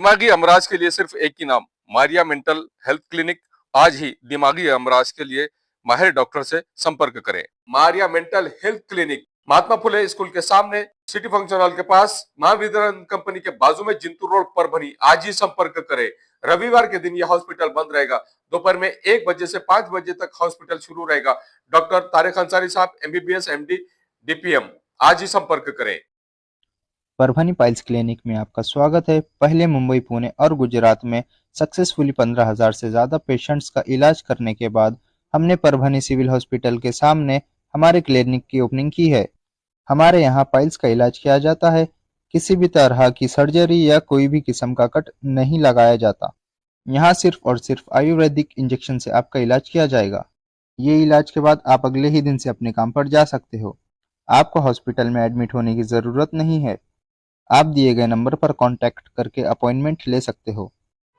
दिमागी अमराज के लिए सिर्फ एक ही नाम, मारिया मेंटल हेल्थ क्लिनिक। आज ही दिमागी अमराज के लिए माहिर डॉक्टर से संपर्क करें। Maria mental health clinic, Mahatma Phule school के सामने, सिटी फंक्शन हॉल के पास, महावितरण कंपनी के बाजू में, जिंतूर रोड, परभनी। आज ही संपर्क करें। रविवार के दिन यह हॉस्पिटल बंद रहेगा। दोपहर में 1 बजे से 5 बजे तक हॉस्पिटल शुरू रहेगा। डॉक्टर तारिक अंसारी साहब, MBBS MD DPM। आज ही संपर्क करें। परभनी पाइल्स क्लिनिक में आपका स्वागत है। पहले मुंबई, पुणे और गुजरात में सक्सेसफुली 15,000 से ज़्यादा पेशेंट्स का इलाज करने के बाद हमने परभनी सिविल हॉस्पिटल के सामने हमारे क्लिनिक की ओपनिंग की है। हमारे यहाँ पाइल्स का इलाज किया जाता है। किसी भी तरह की सर्जरी या कोई भी किस्म का कट नहीं लगाया जाता। यहाँ सिर्फ और सिर्फ आयुर्वेदिक इंजेक्शन से आपका इलाज किया जाएगा। ये इलाज के बाद आप अगले ही दिन से अपने काम पर जा सकते हो। आपको हॉस्पिटल में एडमिट होने की ज़रूरत नहीं है। आप दिए गए नंबर पर कांटेक्ट करके अपॉइंटमेंट ले सकते हो।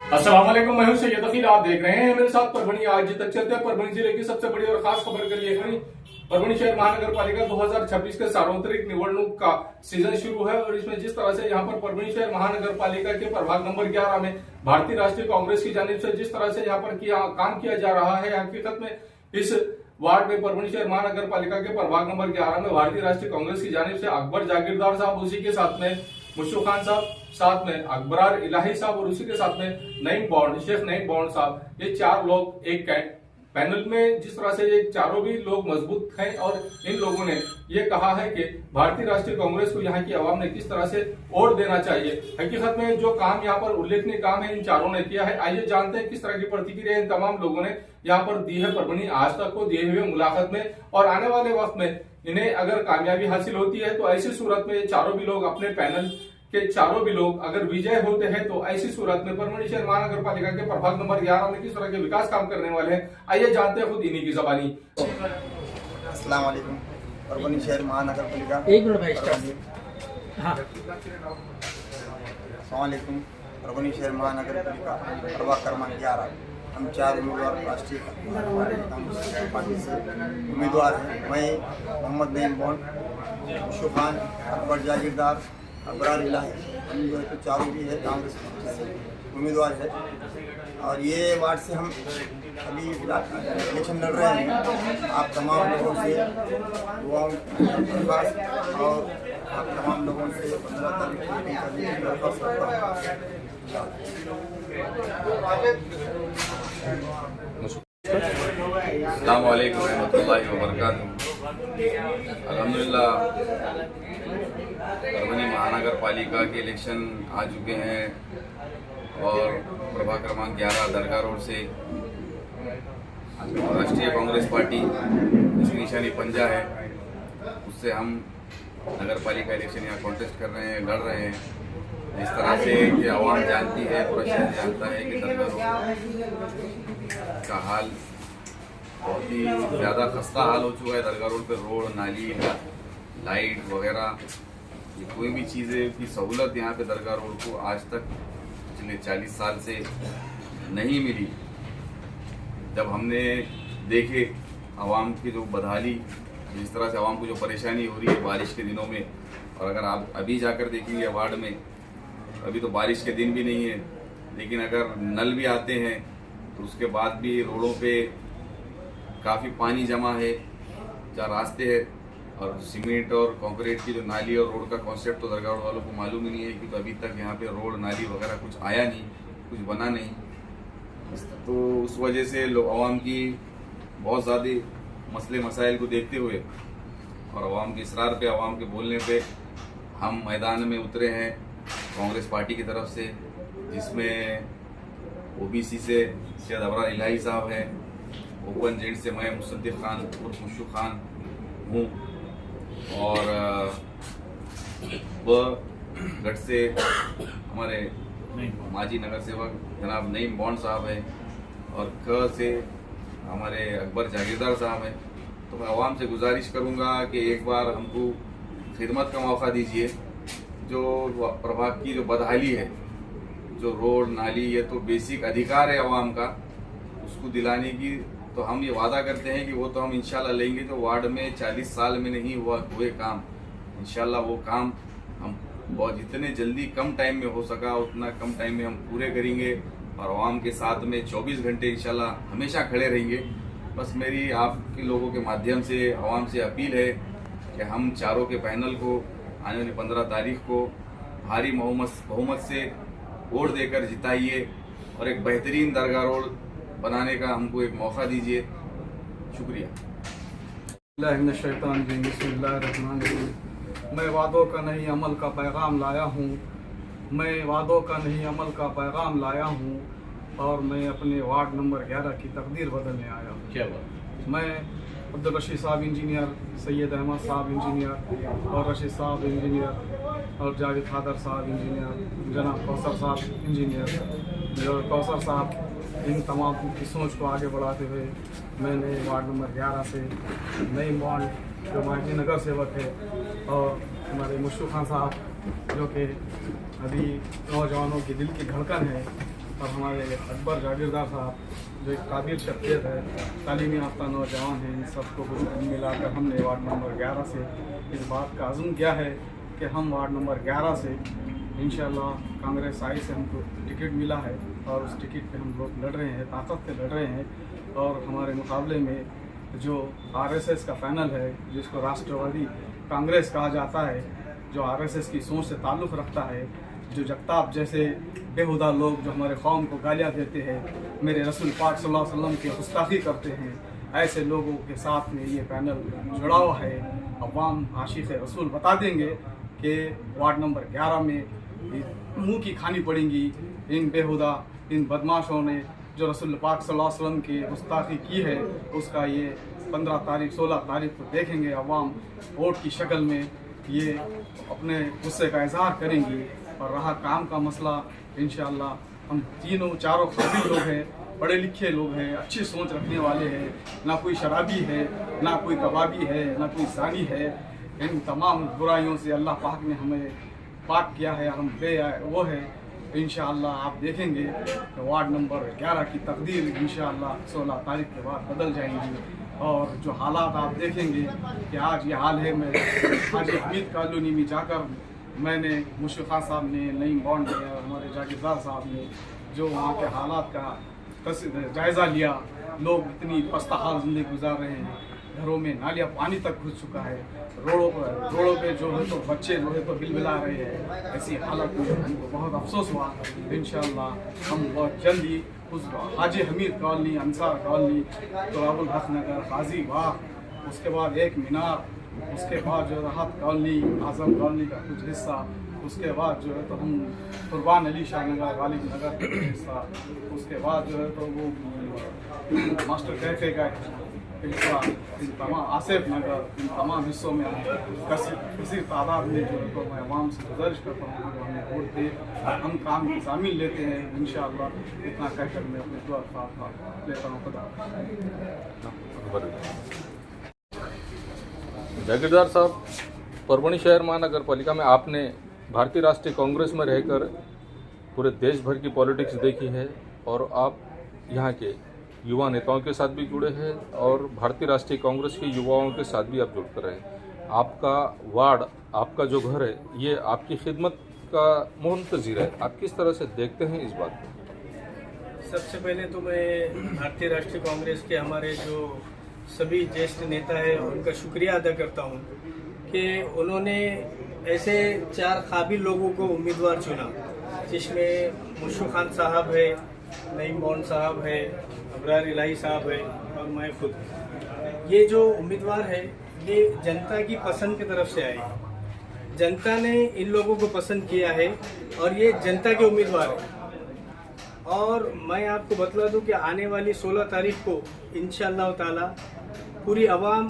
अस्सलाम वालेकुम, मैं हूं सैयद अकील। आप देख रहे हैं मेरे साथ परभनी। आज तक चलते हैं परभनी जिले की सबसे बड़ी और खास खबर के लिए। परभनी शहर महानगर पालिका 2026 के सार्वत्रिक निवडणूक का सीजन शुरू है और इसमें जिस तरह से यहाँ पर परभनी शहर महानगर पालिका के प्रभाग नंबर 11 में भारतीय राष्ट्रीय कांग्रेस की जानिब से जिस तरह से यहाँ पर काम किया जा रहा है, हकीकत में इस वार्ड में परभनी शहर महानगर पालिका के प्रभाग नंबर 11 में भारतीय राष्ट्रीय कांग्रेस की जानिब से अकबर जागीरदार साहब, उसी के साथ में मुशफिक खान साहब, साथ में अकबरार इलाही साहब और उसी के साथ में शेख नईम बॉन्ड साहब, ये 4 लोग एक पैनल में जिस तरह से ये चारों भी लोग मजबूत हैं और इन लोगों ने ये कहा है कि भारतीय राष्ट्रीय कांग्रेस को यहाँ की आवाम ने किस तरह से वोट देना चाहिए। हकीकत में जो काम यहाँ पर उल्लेखनीय काम है इन चारों ने किया है। आइए जानते हैं किस तरह की प्रतिक्रिया इन तमाम लोगों ने यहाँ पर दी है परभनी आज तक को दिए हुए मुलाकात में, और आने वाले वक्त में इन्हें अगर कामयाबी हासिल होती है तो ऐसी सूरत में चारों भी लोग अपने पैनल के चारों भी लोग अगर विजय होते हैं तो ऐसी सूरत में परभनी शहर महानगर पालिका के प्रभाग नंबर 11 में किस तरह के विकास काम करने वाले हैं, आइए जानते हैं खुद इन्हीं की जबानी। अस्सलाम वालेकुम। परभनी शहर महानगर पालिका एक मिनट भाई स्टार्ट। हाँ, अस्सलाम वालेकुम। परभनी शहर महानगर पालिका प्रभाग क्रमांक 11, हम 4 उम्मीदवार राष्ट्रीय कांग्रेस पार्टी से उम्मीदवार हैं। मैं मोहम्मद नईम बॉन्ड, मुशफिक खान, अकबर जागीरदार, अकबरार इलाही, हम जो है तो चारों भी है कांग्रेस से उम्मीदवार है। और ये वार्ड से हम अभी इलेक्शन लड़ रहे हैं। आप तमाम लोगों से दुआओं के पास और आप तमाम लोगों से 15 तारीख को दरख्वास्त करता हूं। अस्सलाम वालेकुम रहमतुल्लाहि व बरकातुहू। अल्हम्दुलिल्लाह परभनी महानगर पालिका के इलेक्शन आ चुके हैं और प्रभाग क्रमांक 11 दरगाह रोड से राष्ट्रीय कांग्रेस पार्टी जिसकी निशानी पंजा है, उससे हम नगर पालिका इलेक्शन यहाँ कॉन्टेस्ट कर रहे हैं, लड़ रहे हैं। जिस तरह से कि आवाम जानती है, पूरा शहर जानता है कि दरगाह रोड का हाल बहुत ही ज़्यादा खस्ता हाल हो चुका है। दरगाह रोड पर रोड, नाली, लाइट वगैरह, ये कोई भी चीज़ें की सहूलत यहाँ पे दरगाह रोड को आज तक पिछले 40 साल से नहीं मिली। जब हमने देखे आवाम की जो बदहाली, जिस तरह से आवाम को जो परेशानी हो रही है बारिश के दिनों में, और अगर आप अभी जाकर देखेंगे वार्ड में, अभी तो बारिश के दिन भी नहीं है, लेकिन अगर नल भी आते हैं तो उसके बाद भी रोडों पे काफ़ी पानी जमा है। जहाँ रास्ते हैं और सीमेंट और कंक्रीट की जो नाली और रोड का कॉन्सेप्ट तो दरगाह रोड वालों को मालूम ही नहीं है, क्योंकि अभी तक यहाँ पे रोड, नाली वगैरह कुछ आया नहीं, कुछ बना नहीं। तो उस वजह से आवाम की बहुत ज़्यादा मसले मसाइल को देखते हुए और आवाम के इसरार पे, आवाम के बोलने पे हम मैदान में उतरे हैं कांग्रेस पार्टी की तरफ से, जिसमें OBC से सैयद अकबर इलाही साहब हैं, ओपन जेड से मैं मुशफिक खान और मुशफिक खान हूँ, और गढ़ से हमारे माजी नगर सेवक जनाब नईम बॉन्ड साहब हैं, और क से हमारे अकबर जागीरदार साहब हैं। तो मैं आवाम से गुजारिश करूँगा कि एक बार हमको खिदमत का मौका दीजिए। जो प्रभाग की जो बदहाली है, जो रोड, नाली, ये तो बेसिक अधिकार है आवाम का, उसको दिलाने की तो हम ये वादा करते हैं कि वो तो हम इंशाल्लाह लेंगे। जो वार्ड में 40 साल में नहीं हुए काम, इंशाल्लाह वो काम हम बहुत जितने जल्दी कम टाइम में हो सका उतना कम टाइम में हम पूरे करेंगे और आवाम के साथ में 24 घंटे इंशाल्लाह हमेशा खड़े रहेंगे। बस मेरी आपके लोगों के माध्यम से आवाम से अपील है कि हम चारों के पैनल को आने वाली 15 तारीख को भारी बहुमत से वोट देकर जिताइए और एक बेहतरीन दरगाह रोड बनाने का हमको एक मौका दीजिए। शुक्रिया। मैं वादों का नहीं अमल का पैगाम लाया हूँ। मैं वादों का नहीं अमल का पैगाम लाया हूँ और मैं अपने वार्ड नंबर 11 की तकदीर बदलने आया हूँ। क्या बात। मैं अब्दुल रशीद साहब इंजीनियर, सैयद अहमद साहब इंजीनियर और रशीद साहब इंजीनियर और जावेद खादर साहब इंजीनियर, जनाब कौसर साहब इंजीनियर और कौसर साहब, इन तमाम की सोच को आगे बढ़ाते हुए मैंने वार्ड नंबर 11 से नई बॉन्ड जो माजी नगर सेवक है और हमारे मुश्ताक खान साहब जो कि अभी नौजवानों की दिल की धड़कन है और हमारे अकबर जागीरदार साहब जो एक काबिल शख्सियत है, तालीमी याफ्ता नौजवान हैं, इन सबको मिलाकर हमने वार्ड नंबर 11 से इस बात का अज़्म किया है कि हम वार्ड नंबर 11 से इंशाल्लाह कांग्रेस आई से हमको टिकट मिला है और उस टिकट पे हम लोग लड़ रहे हैं, ताकत से लड़ रहे हैं। और हमारे मुकाबले में जो आरएसएस का पैनल है जिसको राष्ट्रवादी कांग्रेस कहा जाता है, जो आरएसएस की सोच से ताल्लुक़ रखता है, जो जगताप जैसे बेहुदा लोग जो हमारे कौम को गालियाँ देते हैं, मेरे रसूल पाक सल्लल्लाहु अलैहि वसल्लम की गुस्ताखी करते हैं, ऐसे लोगों के साथ में ये पैनल जुड़ा हुआ है। अवाम आशिक़ रसूल बता देंगे कि वार्ड नंबर 11 में मुँह की खानी पड़ेंगी इन बेहुदा, इन बदमाशों ने जो रसूल पाक सल्लल्लाहु अलैहि वसल्लम की गुस्ताखी की है। उसका ये 15 तारीख 16 तारीख को देखेंगे। अवाम वोट की शक्ल में ये अपने गुस्से का इजहार करेंगी। और रहा काम का मसला, इंशाअल्लाह हम तीनों चारों काबिल लोग हैं, पढ़े लिखे लोग हैं, अच्छी सोच रखने वाले हैं, ना कोई शराबी है, ना कोई कबाबी है, ना कोई सानी है। इन तमाम बुराइयों से अल्लाह पाक ने हमें पाक किया है, हम वो है। इंशाअल्लाह आप देखेंगे कि वार्ड नंबर 11 की तकदीर इंशाअल्लाह 16 तारीख के बाद बदल जाएंगी। और जो हालात आप देखेंगे कि आज ये हाल है, मैं हाजी हमीद कॉलोनी में जाकर मैंने मुश्ताक खान साहब ने, नईम बॉन्ड ने और हमारे जागीरदार साहब ने जो वहाँ के हालात का जायज़ा लिया। लोग इतनी पस्ता हाल ज़िंदगी गुजार रहे हैं, घरों में नालियाँ पानी तक घुस चुका है, रोडों पे जो है तो बच्चे जो है तो बिलबिला रहे हैं। ऐसी हालत में हमको बहुत अफसोस हुआ। इंशाअल्लाह हम बहुत जल्दी उस हाजी हमीद कॉलोनी, अंसार कॉलोनी, तोराबुल हक नगर, गाजी बाग, उसके बाद एक मीनार, उसके बाद जो राहत कॉलोनी, आज़म कॉलोनी का कुछ हिस्सा, उसके बाद जो है तो हम कुर्बान अली शाह नगर, गालिब नगर का कुछ हिस्सा, उसके बाद जो है तो वो मास्टर कैफे का हिस्सा, इन तमाम आसिफ नगर, इन तमाम हिस्सों में किसी तादाद में जो है तो मैं आवाम से गुजारिश करता हूँ कि हमें वोट दे, हम काम की शामिल लेते हैं। इंशाअल्लाह इतना कहकर मैं अपने दुआ लेता हूँ। खुदा। जागीरदार साहब, परभणी शहर महानगर पालिका में आपने भारतीय राष्ट्रीय कांग्रेस में रहकर पूरे देश भर की पॉलिटिक्स देखी है और आप यहाँ के युवा नेताओं के साथ भी जुड़े हैं और भारतीय राष्ट्रीय कांग्रेस के युवाओं के साथ भी आप जुड़ते रहे। आपका वार्ड, आपका जो घर है, ये आपकी खिदमत का मुंतज़िर है। आप किस तरह से देखते हैं इस बात को? सबसे पहले तो मैं भारतीय राष्ट्रीय कांग्रेस के हमारे जो सभी ज्येष्ठ नेता हैं उनका शुक्रिया अदा करता हूं कि उन्होंने ऐसे 4 काबिल लोगों को उम्मीदवार चुना, जिसमें मुश्ताक खान साहब है, नईम बॉन्ड साहब है, अबरार इलाही साहब है और मैं खुद। ये जो उम्मीदवार है ये जनता की पसंद की तरफ से आए। जनता ने इन लोगों को पसंद किया है और ये जनता के उम्मीदवार हैं। और मैं आपको बतला दूं कि आने वाली 16 तारीख को इंशाअल्लाह ताला पूरी आवाम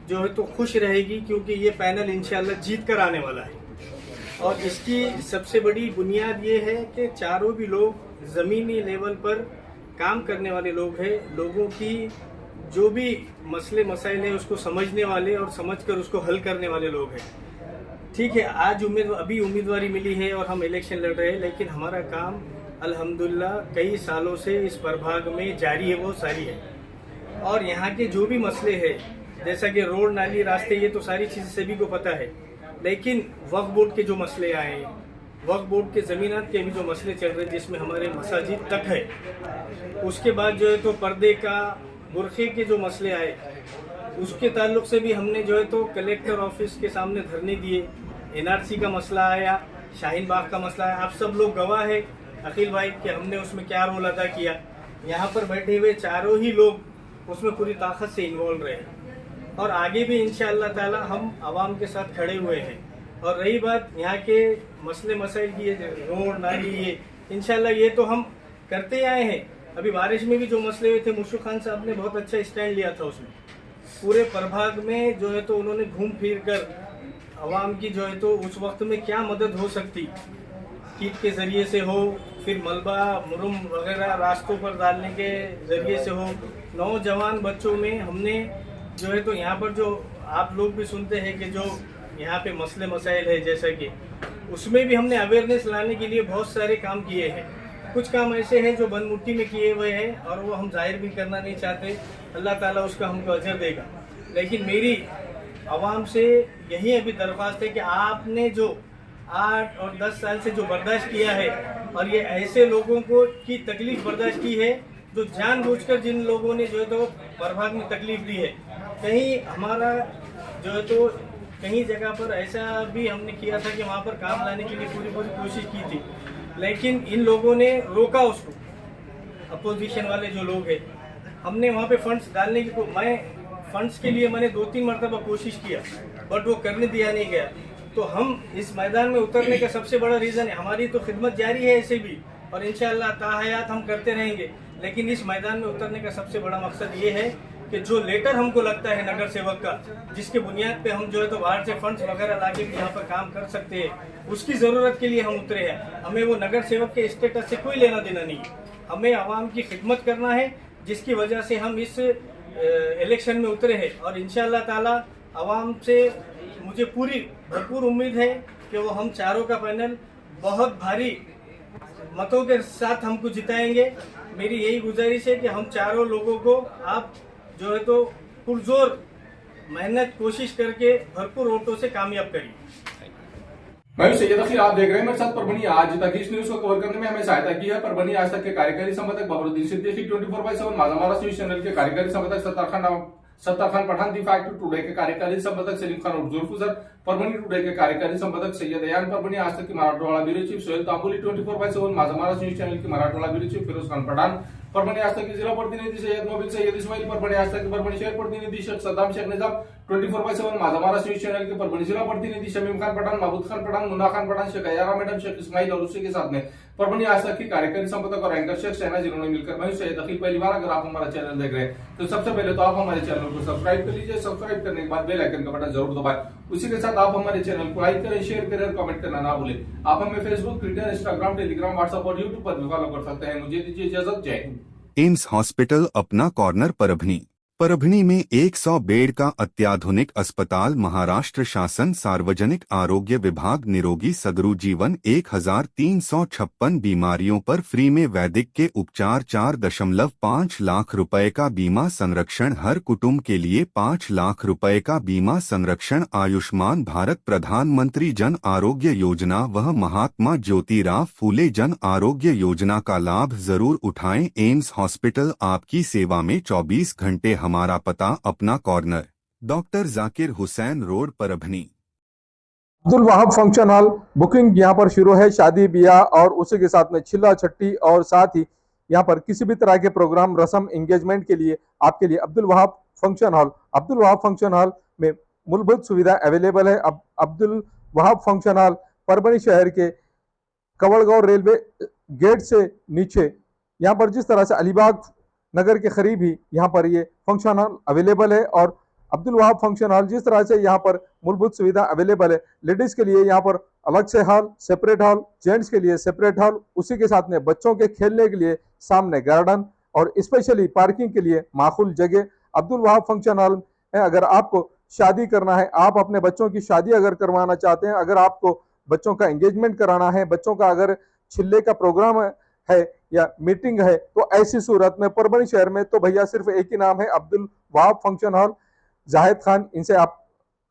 जो है तो खुश रहेगी, क्योंकि ये पैनल इंशाअल्लाह जीत कर आने वाला है। और इसकी सबसे बड़ी बुनियाद ये है कि चारों भी लोग ज़मीनी लेवल पर काम करने वाले लोग हैं, लोगों की जो भी मसले मसाइल है उसको समझने वाले और समझकर उसको हल करने वाले लोग हैं। ठीक है, आज अभी उम्मीदवारी मिली है और हम इलेक्शन लड़ रहे हैं, लेकिन हमारा काम अल्हम्दुलिल्लाह कई सालों से इस प्रभाग में जारी है, वो सारी है। और यहाँ के जो भी मसले हैं, जैसा कि रोड, नाली, रास्ते, ये तो सारी चीज़ें सभी को पता है। लेकिन वक्फ बोर्ड के जो मसले आए, वक्फ बोर्ड के ज़मीनात के भी जो मसले चल रहे हैं जिसमें हमारे मसाजिद तक है, उसके बाद जो है तो पर्दे का, बुरखे के जो मसले आए उसके ताल्लुक से भी हमने जो है तो कलेक्टर ऑफिस के सामने धरने दिए। एनआरसी का मसला आया, शाहीन बाग का मसला आया, आप सब लोग गवाह है अखिल भाई कि हमने उसमें क्या रोल अदा किया। यहाँ पर बैठे हुए चारों ही लोग उसमें पूरी ताकत से इन्वॉल्व रहे और आगे भी इंशाअल्लाह ताला हम आवाम के साथ खड़े हुए हैं। और रही बात यहाँ के मसले मसाइल की, रोड नाली, ये इंशाअल्लाह ये तो हम करते आए हैं। अभी बारिश में भी जो मसले हुए थे, मुशफ़िक़ खान साहब ने बहुत अच्छा स्टैंड लिया था उसमें। पूरे प्रभाग में जो है तो उन्होंने घूम फिर कर आवाम की जो है तो उस वक्त में क्या मदद हो सकती, कीट के ज़रिए से हो, फिर मलबा मुरुम वगैरह रास्तों पर डालने के ज़रिए से हो, नौजवान बच्चों में हमने जो है तो यहाँ पर जो आप लोग भी सुनते हैं कि जो यहाँ पे मसले मसाइल है, जैसा कि उसमें भी हमने अवेयरनेस लाने के लिए बहुत सारे काम किए हैं। कुछ काम ऐसे हैं जो बनमुट्ठी में किए हुए हैं और वो हम जाहिर भी करना नहीं चाहते, अल्लाह ताला उसका हमको अजर देगा। लेकिन मेरी आवाम से यही अभी दरख्वास्त है कि आपने जो 8 और 10 साल से जो बर्दाश्त किया है और ये ऐसे लोगों को की तकलीफ बर्दाश्त की है जो जानबूझकर जिन लोगों ने जो है तो प्रभाग में तकलीफ दी है, कहीं हमारा जो है तो कहीं जगह पर ऐसा भी हमने किया था कि वहाँ पर काम लाने के लिए पूरी कोशिश की थी, लेकिन इन लोगों ने रोका उसको। अपोजिशन वाले जो लोग हैं, हमने वहाँ पे फंड्स डालने की, मैं फंड्स के लिए मैंने 2-3 मरतबा कोशिश किया बट वो करने दिया नहीं गया। तो हम इस मैदान में उतरने का सबसे बड़ा रीज़न है, हमारी तो खिदमत जारी है ऐसे भी और इंशाअल्लाह ताहयात हम करते रहेंगे, लेकिन इस मैदान में उतरने का सबसे बड़ा मकसद ये है कि जो लेटर हमको लगता है नगर सेवक का, जिसके बुनियाद पे हम जो है तो बाहर से फंड्स वगैरह लाके भी यहाँ पर काम कर सकते हैं, उसकी ज़रूरत के लिए हम उतरे हैं। हमें वो नगर सेवक के स्टेटस से कोई लेना देना नहीं है, हमें आवाम की खिदमत करना है, जिसकी वजह से हम इस इलेक्शन में उतरे हैं। और इंशाअल्लाह ताला आवाम से मुझे पूरी भरपूर उम्मीद है कि वो हम चारों का पैनल बहुत भारी मतों के साथ हमको जिताएंगे। मेरी यही गुजारिश है कि हम चारों लोगों को आप जो है तो पुरजोर मेहनत कोशिश करके भरपूर वोटों से कामयाब करिए। मैं सैयद अखिल, आप देख रहे हैं मेरे साथ परभनी आज तक। इस न्यूज को कवर करने में हमें सहायता की है परभनी आज तक के कार्यकारी संपादक बाबरुद्दीन सिद्दीकी, 24/7 माझा महाराष्ट्र न्यूज चैनल के कार्यकारी संपादक Sattar Khan Pathan, the fact today के कार्यकारी संपादक सलीम खान उर्फ जुल्फुजर, परभनी टुडे के कार्यकारी संपादक सैयद अयान, परभनी आज तक की मराठवाड़ा ब्यूरो चीफ सोहेल तांबोली, 24/7 माझा महाराष्ट्र न्यूज चैनल की मराठवाड़ा ब्यूरो चीफ फिरोज खान पठान, परभनी आज तक की जिला प्रतिनिधि सैयद मोबिल सैयद इस्माइल, परभनी आज तक की परभनी शहर प्रतिनिधि शेख सद्दाम शेख निजाम, 24/7 माझा महाराष्ट्र न्यूज चैनल के परभनी जिला प्रतिनिधि शमीम खान पठान, महबूद खान पठान, मुन्ना खान पठान, शेख अयारा मैडम, शेख इस्माइल और उसी के साथ में परभनी आज तक की कार्यकारी संपादक और एंकर शेख शहना, जिन्होंने मिलकर मैं सैयद अखिल पहली बार अगर आप हमारा चैनल देख रहे हैं तो सबसे पहले तो आप हमारे चैनल को सब्सक्राइब कर लीजिए। सब्सक्राइब करने के बाद बेल आइकन का बटन जरूर दबाएं। उसी के साथ आप हमारे चैनल को लाइक करें, शेयर करें और कमेंट करना ना भूलें। आप हमें Facebook, Twitter, Instagram, Telegram, WhatsApp और यूट्यूब पर भी फॉलो कर सकते हैं। मुझे दीजिए इजाजत, जय हिंद। एम्स हॉस्पिटल अपना कॉर्नर परभनी। परभनी में 100 बेड का अत्याधुनिक अस्पताल। महाराष्ट्र शासन सार्वजनिक आरोग्य विभाग निरोगी सगरू जीवन 1356 बीमारियों पर फ्री में वैदिक के उपचार। 4.5 लाख रुपए का बीमा संरक्षण हर कुटुंब के लिए 5 लाख रुपए का बीमा संरक्षण। आयुष्मान भारत प्रधानमंत्री जन आरोग्य योजना व महात्मा ज्योतिराव फूले जन आरोग्य योजना का लाभ जरूर उठाएं। एम्स हॉस्पिटल आपकी सेवा में 24 घंटे। हमारा पता अपना corner, doctor Zakir Hussain road, Parbhani. Abdul Wahab function hall booking यहाँ पर शुरू है। शादी ब्याह और उसी के साथ में छिल्ला छट्टी और साथ ही यहाँ पर किसी भी तरह के प्रोग्राम, रस्म, एंगेजमेंट के लिए आपके लिए अब्दुल वहाब फंक्शन हॉल में मूलभूत सुविधा अवेलेबल है। अब अब्दुल वहाब फंक्शन हॉल परभनी शहर के कवड़गांव रेलवे गेट से नीचे, यहाँ पर जिस तरह से अलीबाग नगर के करीब ही यहाँ पर ये फंक्शन हॉल अवेलेबल है। और अब्दुल वहाब फंक्शन हॉल जिस तरह से यहाँ पर मूलभूत सुविधा अवेलेबल है, लेडीज के लिए यहाँ पर अलग से हॉल, सेपरेट हॉल, जेंट्स के लिए सेपरेट हॉल, उसी के साथ में बच्चों के खेलने के लिए सामने गार्डन और स्पेशली पार्किंग के लिए माकूल जगह अब्दुल वहाब फंक्शन हॉल है। अगर आपको शादी करना है, आप अपने बच्चों की शादी अगर करवाना चाहते हैं, अगर आपको बच्चों का एंगेजमेंट कराना है, बच्चों का अगर छिल्ले का प्रोग्राम है या मीटिंग है, तो ऐसी सूरत में परभनी शहर में तो भैया सिर्फ एक ही नाम है, अब्दुल वहाब फंक्शन हॉल, जाहिद खान। इनसे आप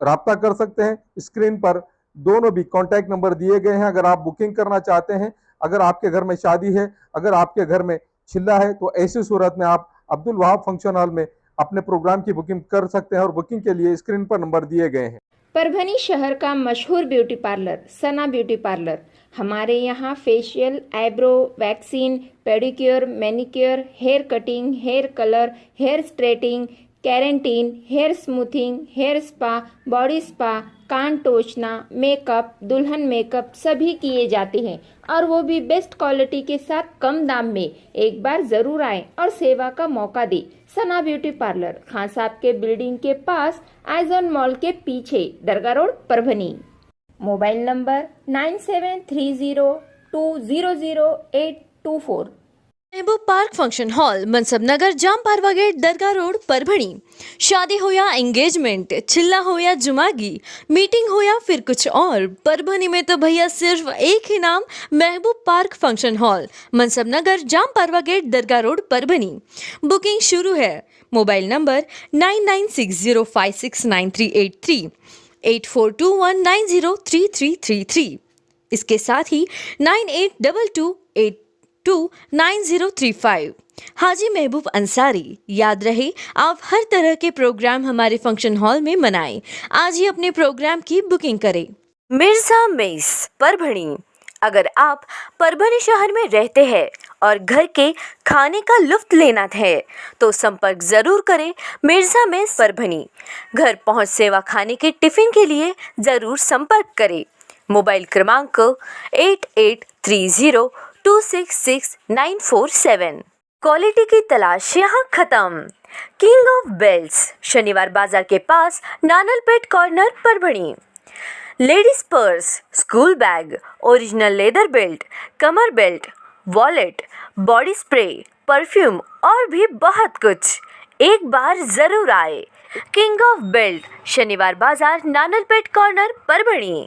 राब्ता कर सकते हैं। स्क्रीन पर दोनों भी कॉन्टैक्ट नंबर दिए गए हैं। अगर आप बुकिंग करना चाहते हैं, अगर आपके घर में शादी है, अगर आपके घर में चिल्ला है, तो ऐसी सूरत में आप अब्दुल वहाब फंक्शन हॉल में अपने प्रोग्राम की बुकिंग कर सकते हैं और बुकिंग के लिए स्क्रीन पर नंबर दिए गए हैं। परभनी शहर का मशहूर beauty parlour Sana beauty parlour. हमारे यहाँ facial, eyebrow, vaccine, pedicure, manicure, hair cutting, hair colour, hair straightening, keratin, hair smoothing, hair spa, body spa, कान टोचना, मेकअप, दुल्हन मेकअप सभी किए जाते हैं और वो भी बेस्ट क्वालिटी के साथ कम दाम में। एक बार जरूर आएं और सेवा का मौका दें। सना ब्यूटी पार्लर, खान साहब के बिल्डिंग के पास, आइजॉन मॉल के पीछे, दरगाह road, Parbhani. Mobile number 973002000824। Mehboob park function hall, Mansab Nagar, जाम पारवा गेट, दरगाह रोड, परभणी। शादी हो या एंगेजमेंट, चिल्ला हो या जुमागी, मीटिंग हो या फिर कुछ और, परभणी में तो भैया सिर्फ एक ही नाम, महबूब park function hall, Mansab Nagar, जाम पारवा गेट, दरगाह रोड, परभणी। बुकिंग शुरू है। Mobile number 9960569383, 8421903333। इसके साथ ही 9822829035। हाजी महबूब अंसारी। याद रहे, आप हर तरह के प्रोग्राम हमारे फंक्शन हॉल में मनाएं। आज ही अपने प्रोग्राम की बुकिंग करें। मिर्जा मेस, परभणी। अगर आप परभणी शहर में रहते हैं और घर के खाने का लुत्फ लेना है तो संपर्क जरूर करें मिर्जा मेस, परभणी। घर पहुंच सेवा खाने के टिफिन के लिए जरूर संपर्क करें। मोबाइल क्रमांक 8830266947। क्वालिटी की तलाश यहाँ खत्म। किंग ऑफ बेल्ट्स, शनिवार बाजार के पास, Nanalpeth corner, Parbhani. Ladies purse, school bag, original leather belt, कमर belt, wallet, body spray, perfume और भी बहुत कुछ। एक बार जरूर आए। किंग ऑफ बेल्ट, शनिवार बाजार, नानलपेट कॉर्नर, परभणी।